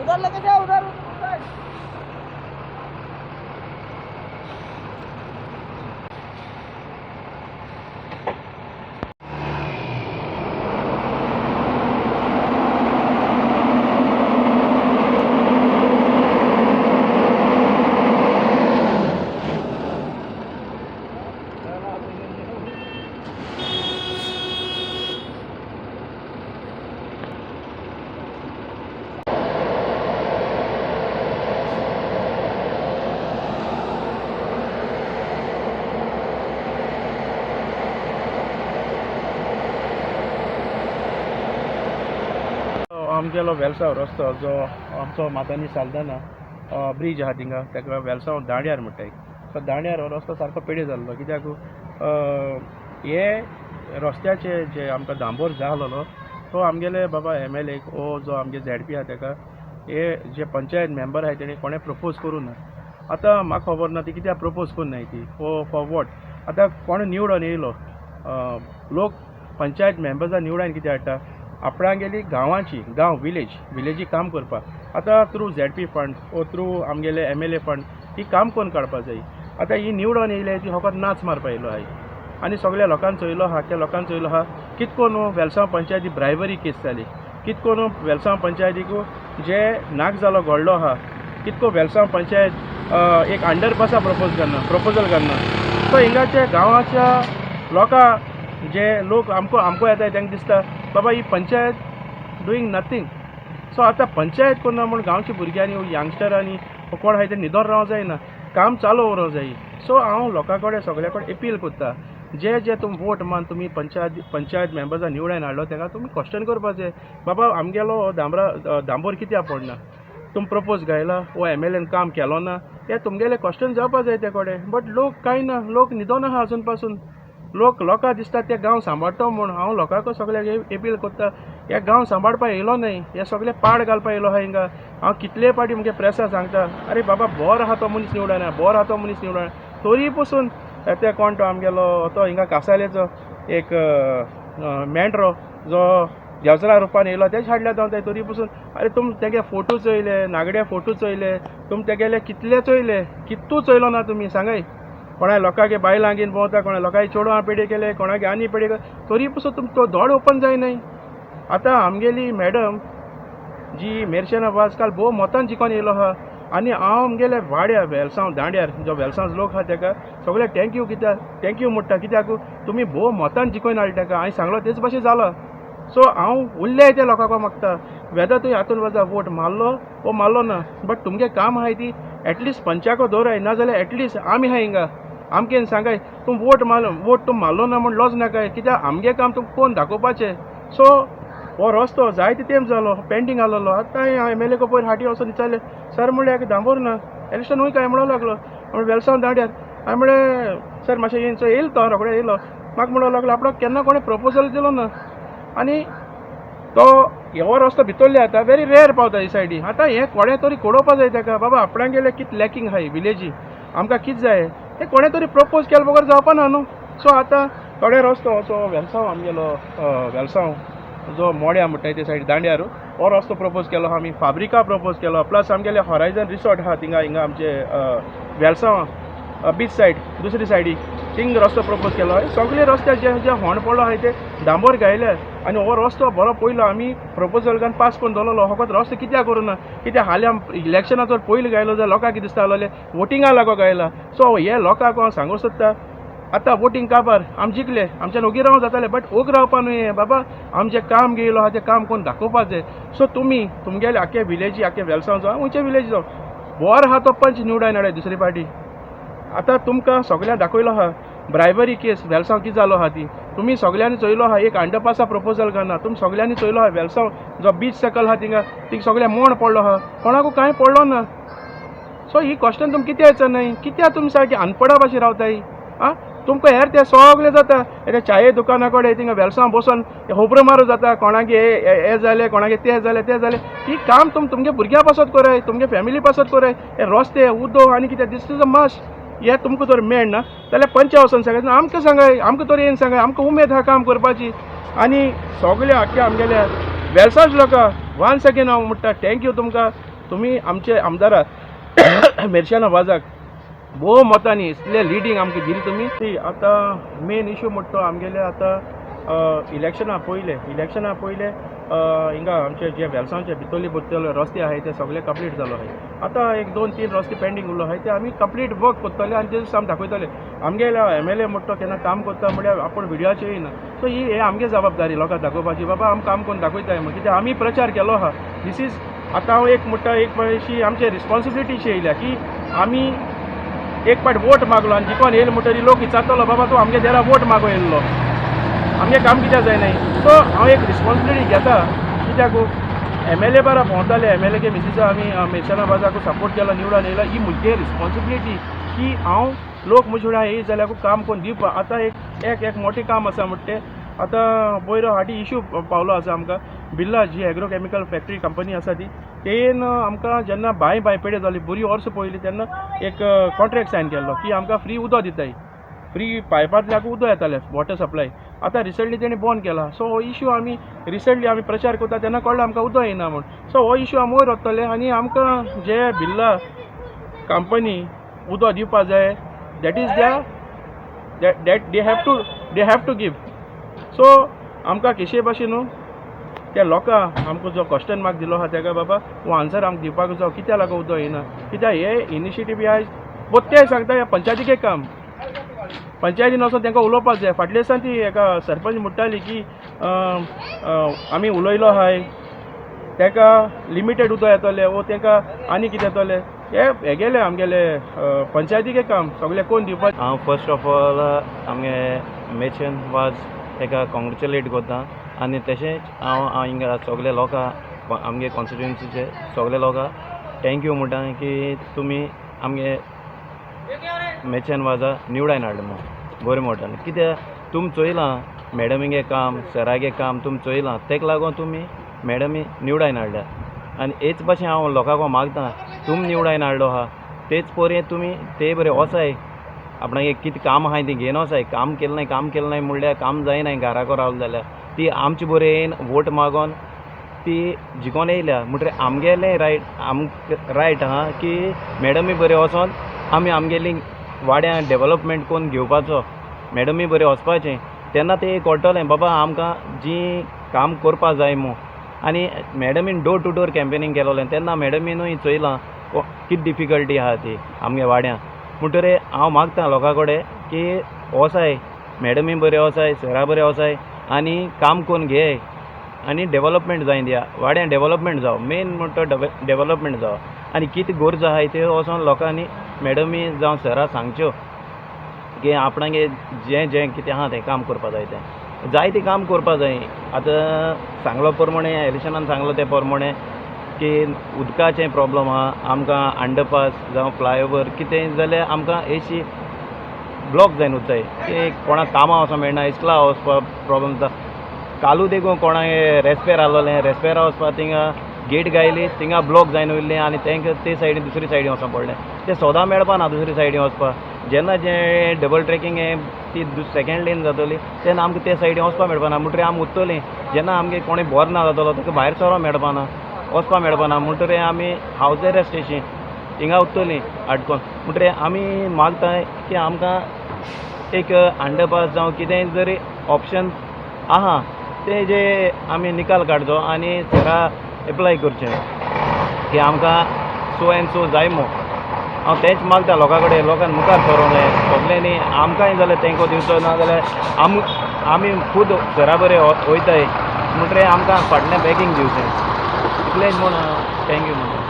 उधर लेके जाओ उधर। आमगेलो वेलसांव रस्तो जो आमचो मातांनी सालदाना ब्रीज आहा थिंगा ताका वेलसांव दांड्यार म्हणटाय. सो दांड्यार हो रस्तो सारको पेड्यो जाल्लो कित्याक हे रस्त्याचे जे आमकां दांबोर जाय आसलोलो तो आमगेले बाबा MLA ओ जो आमगे ZP आहा ताका हे जे पंचायत मेंबर आहाय तेणी कोणें प्रपोज करूं ना. आतां म्हाका खबर ना ती कित्याक प्रपोज करनाय ती फॉर वॉट. आतां कोण निवडून येयलो लोक पंचायत मेंबर्सां निवडान कितें हाडटा आपणागेली गांवांची विलेजी काम करपाक. आतां थ्रू ZP फंड ओ थ्रू आमगेले MLA फंड ही काम कोण काडपाक जाय. आतां ही निवडून येयले ती फकत नाच मारपा येयलो आहाय आनी सगळ्या लोकांक चोयलो आहा त्या लोकांक चोयलो आहा कितकोन वेलसांव पंचायती ब्रायबरी केस जाली कितकोन वेलसांव पंचायतीक जे नाक जालो घडलो आहा कितको वेलसांव पंचायत एक अंडरपासा प्रपोजल करना. सो हिंगाच्या गांवाच्या लोकां जे लोक आमको येताय तांकां दिसता बाबा ही पंचायत डुईंग नथींग. सो आतां पंचायत करना म्हूण गांवच्या भुरग्यांनी यंगस्टरांनी कोण आहाय ते न्हिदोन रावंक जायना काम चालू उरोंक जाय. सो हांव लोकां कडेन सगळ्या कडेन अपील करता जे तुम वोट मान तुमी पंचायत मेंबर्सां निवडान हाडलो ताका तुमी क्वेश्चन करपाचें बाबा आमगेलो दांबोर कित्याक पडना तुम प्रपोज घायला वो MLAन काम केलो ना हे तुमगेले क्वेश्चन जावपा जाय ते कडेन. बट लोक कांय ना लोक न्हिदोन आहा अजून पासून. लोकां दिसता ते गांव सांबाळटा म्हूण. हांव लोकांक सगळ्याक अपील करता हे गांव सांबाळपा येयलो न्हय हे सगळे पाड घालपा येयलो आहा हिंगा. हांव कितले पाटी मुगे प्रेसां सांगता अरे बाबा बोर आहा तो मनीस निवडना तरी पसून ते कोण तो आमगेलो तो हिंगा कासालेचो एक मेंढरो जो देवचरा रुपान येयलो तेच हाडल्या जावन तरी पसून अरे तुम तेगे फोटो चोयले नागडे फोटो चोयले तुम तेगेले कितले चोयले कितू चोयलो ना तुमी सांगाय. कोणा लोकांगे बायलांगीन भोंवता कोणा लोकांगे चेडवां पेडी केले कोणागे आनी पेडी केले तरी पसून तुमचो दोड ओपन जाय न्हय. आतां आमगेली मॅडम जी मेर्शेना वाजकाल भोव मोतान जिखोन येयलो आहा आनी हांव आमगेले वाड्या वेलसांव दांड्यार जो वेलसांव लोक आहा ताका सगळे थँक्यू म्हणटा कित्याक तुमी भोव मोतान जिखोन हाडले ताका हांवें सांगलो तेच भाशेन जालो. सो हांव उरले ते लोकांक मागता वेदर तुवें हातून वचा वोट मारलो वो मारलो ना बट तुमगे काम आहाय ती एटलिस्ट पंचाको दवराय नाजाल्यार एटलिस्ट आमी आहाय हिंगा आमकेन सांगाय तुम वोट तुम मारलो ना म्हूण लॉस नाकाय कित्याक आमगे काम तुमकां कोण दाखोवपाचें. सो हो रस्तो जायते तेंप जालो पेंडींग आसलो. आतां हांवें MLA को पयर हाटी वचून विचारलें सर म्हणलें दांबोर ना इलेक्शन हूंय काय म्हणूंक लागलो. हांवें वेलसांव दांड्यार हांवें म्हणलें सर मातशें येयलो तो रोखडे येयलो म्हाका म्हणूंक लागलो आपणाक केन्ना कोणें प्रपोजल दिलो ना आनी तो हो रस्तो भितरले आतां वेरी रेअर पावता ही सायडी. आतां हें कोणें तरी कोडोवपा जाय ताका बाबा आपणागेले कितें लॅकींग आहाय विलेजी आमकां कितें जाय हें कोणें तरी प्रपोज केलें बगर जावपा ना न्हू. सो आतां थोडे रस्तो असो वेलसांव आमगेलो वेलसांव जो मोड्या म्हणटाय ते सायड दांड्यार हो रस्तो प्रपोज केलो आहा आमी फाब्रिका प्रपोज केलो प्लस आमगेले हॉरायझन रिसॉर्ट आहा हिंगा आमचे वेलसांव बीच सायड दुसरी सायडीक थिंग रस्तो प्रपोज केलो आहाय. सगळे रस्ते जे होंड पडलो आहाय ते डांबोर घायले आनी हो रस्तो बरो पयलो आमी प्रपोजल घालून पास करून दवरलो फकत रस्तो कित्याक करूं ना कित्याक हालीं इलेक्शनाचो पयलो गायलो जाल्यार लोकांक कितें दिसता आसलें वोटिंगा लागो गायला. सो हे लोकांक हांव सांगूंक सोदता आतां वोटींग काबार आमी जिखले आमच्यान ओगी रावंक जातालें बट ओग रावपा न्हय बाबा आमचें काम घेयलो आहा तें काम कोण दाखोवपाक जाय. सो तुमगेले आख्खे विलेजी आख्खे वेलसांव जावं खंयचे विलेज जावं बोर आहा तो पंच निवडान हाडय दुसरी पार्टी. आतां तुमकां सगळ्यांक दाखयलो आहा ब्रायबरी केस वेलसांव कितें जालो आहा ती तुमी सगळ्यांनी चोयलो आहा एक अंडरपासा प्रपोजल करना तुमी सगळ्यांनी चोयलो आहा वेलसांव जो बीच सकल आहा थिंगा सगळें मोण पडलो आहा कोणाकू कांय पडलो ना. सो ही क्वेश्चन तुमकां कित्याक विचारनाय कित्याक तुमी सारकी अनपडा भाशेन रावताय. तुमकां हेर ते सगळें जाता ते चाये दुकाना कडेन थिंगा वेलसांव बसून होबरो मारू जाता कोणागे हे जालें कोणागे तें जालें ही काम तुमगे भुरग्यां पासत कराय तुमगे फॅमिली पासत कराय. हे रस्ते उदक आनी कितें दिस इज अ मस्ट हे तुमकां तर मेळना जाल्यार पंच वचून सांगाय आमकां सांगाय आमकां तर येवन सांगाय आमकां उमेद आहा काम करपाची. आनी सगळे आख्खे आमगेल्या वेलसांव लोकां वान्स अगेन हांव म्हणटा थँक्यू तुमकां तुमी आमचे आमदाराक मेर्शेना वाजाक भोव मोतांनी इतले लिडींग आमकां दिली तुमी ती आतां मेन इश्यू म्हणटा तो आमगेले आतां इलेक्शना पयले हिंगा आमचे जे वेलसांवचे भितरले भितरले रस्ते आहाय ते सगळे कंप्लीट जालो आहाय आतां 1-2-3 रस्ते पेंडींग उरलो आहाय ते आमी कंप्लीट वर्क करतले आनी ते आमी दाखयतले आमगेले MLA म्हणटा केन्ना काम करता म्हळ्यार आपूण व्हिडियोचेर येयना सो ही हे आमगे जबाबदारी लोकांक दाखोवपाची बाबा आमी काम करून दाखयताय म्हण कित्याक आमी प्रचार केलो आहा दीस इज आतां हांव एक म्हणटा एक अशी आमचे रिस्पॉन्सिबिलिटीशी येयल्या की आमी एक पाट वोट मागलो आनी जिखोन येयलो म्हणटरी लोक विचारतलो बाबा तूं आमगे देरा वोट मागो येयल्लो आमगे काम कित्याक जायनाय सो हांव एक रिस्पॉन्सिबिलिटी घेता कित्याक MLA बारा भोंवताले MLA के मिसेसा आमी मेर्शेना वाजाक सपोर्ट केलो निवडून येयला ही म्हजी रिस्पॉन्सिबिलिटी की हांव लोक म्हजे फुड्यान येयत जाल्यार काम करून दिवपा आतां एक मोटें काम आसा म्हणटा तें आतां पयर हाटी इश्यू पावलो आसा आमकां बिर्ला जी एग्रोकेमिकल फॅक्टरी कंपनी आसा ती तेन आमकां जेन्ना बांय पेड्यो जाली बरी वर्स पयलीं तेन्ना एक कॉन्ट्रॅक्ट सायन केल्लो की आमकां फ्री उदक दिताय फ्री पायपांतल्यान उदक येतालें वॉटर सप्लाय आतां रिसंटली तेणी बंद केला सो हो इश्यू आमी रिसंटली आमी प्रचार करता तेन्ना कळ्ळें आमकां उदक येना म्हूण सो हो इश्यू आमी वयर व्हरतले आनी आमकां जे बिर्ला कंपनी उदक दिवपा जाय that is that they have to give so आमकां केशे भाशेन त्या लोकांक आमकां जो क्वेश्चन मार्क दिलो आहा तेका बाबा हो आन्सर आमकां दिवपाक जाय कित्याक लागून उदक येना कित्याक हे इनिशिएटीव आयज ते सांगता ह्या पंचायतीक काम पंचायतीन वचोन तांकां उलोवपाक जाय फाटल्या दिसांनी ती एका सरपंच म्हणटाली की आमी उलयलो आहाय ताका लिमिटेड उदक येतलें वो तांकां आनी कितें येतलें हे गेले आमगेले पंचायतीक काम सगळे कोण दिवपाक हांव फर्स्ट ऑफ ऑल आमगे मेर्शेन वाज ताका कॉंग्रेच्युलेट करता आनी तशेंच हांव हिंगा सगळे लोकांक आमगे कॉन्स्टिट्युएन्सीचे सगळे लोकांक थँक्यू म्हणटा की तुमी आमगे मेर्शेन वाजा निवडायन हाडलें म्हणून बरें म्हणटा कित्याक तुमी चोयलां मॅडमीगे काम सरागे काम तुमी चोयलां तेका लागून तुमी मॅडमी निवडायन हाडल्या आनी हेच भाशेन हांव लोकांक मागता तुमी निवडायन हाडलो आहा तेच पोरे तुमी ते बरें वसाय आपणागे कितें काम आहाय ती घेवन वसाय काम केलें नाय म्हणल्यार काम जायनाय घराको रावलें जाल्यार ती आमचे बरें येवन वोट मागोन ती जिखोन येयल्या म्हणटकीर आमगेलें रायट आहा की मॅडमी बरें वचोन आमी आमगेली वाड्यां डेवलपमेंट करून घेवपाचो मॅडमी बरें वचपाचें तेन्ना ते कळटलें बाबा आमकां जी काम करपा जाय म्हूण आनी मॅडमीन डोर टू डोर कॅम्पेनींग केलोलें तेन्ना मॅडमीनूय चोयलां कितें डिफिकल्टी आहा ती आमगे वाड्यां म्हणटकीर हांव मागतां लोकां कडेन की वसाय मॅडमी बरें वसाय सरा बरें वसाय आनी काम करून घे आनी डेवलपमेंट जायन दिया वाड्यां डेवलपमेंट जावं मेन म्हणटा डेवलपमेंट जावं आनी कितें गरज आहाय त्यो वचोन लोकांनी मॅडमी जावं सरा सांगच्यो की आपणागे जें कितें आहा तें काम करपा जाय तें जायतें काम करपा जाय आतां सांगलो प्रमाणे इलेक्शनान सांगलो ते प्रमाणे की उदकाचें प्रॉब्लम आहा आमकां अंडरपास जावं फ्लायओवर कितें जाल्यार आमकां एशी ब्लॉक जायन उरताय की कोणाक कामां वचोंक मेळना इस्कला वचपाक प्रॉब्लम जाता कालू देखून कोणाक रेस्पेर आहलोलें रेस्पेरा वचपाक थिंगा गेट गायली थिंगा ब्लॉक जायन उरलें आनी तांकां ते सायडीन दुसरे सायडीन वचोंक पडलें तें सोदां मेळपाना दुसरे सायडीन वचपाक जेन्ना जें डबल ट्रॅकींग ती सेकेंड लेन जातली तेन्ना आमकां ते सायडीन वचपाक मेळपाना म्हणटकीर आमी उरतलीं जेन्ना आमगे कोणी बोर ना जातलो ताका भायर सरो मेळपाना वचपाक मेळपाना म्हणटकीर आमी हावज रेस्ट स्टेशन थिंगा उरतलीं आडकोन म्हणटकीर आमी मागताय की आमकां एक अंडरपास जावं कितेंय जरी ऑप्शन आहा ते जे आमी निकाल काडचो आनी सरा एप्लाय करचें की आमकां सो एंड सो जाय म्हूण हांव तेंच मागता लोकां कडेन लोकांनी मुखार सरोंक जाय सगल्यांनी आमकांय जाल्यार तेंको दिवचो ना जाल्यार आमी खूद सरा बरें वयताय म्हणटकीर आमकां फाटल्यान बॅकींग दिवचें इतलेंच म्हूण थँक्यू म्हणटा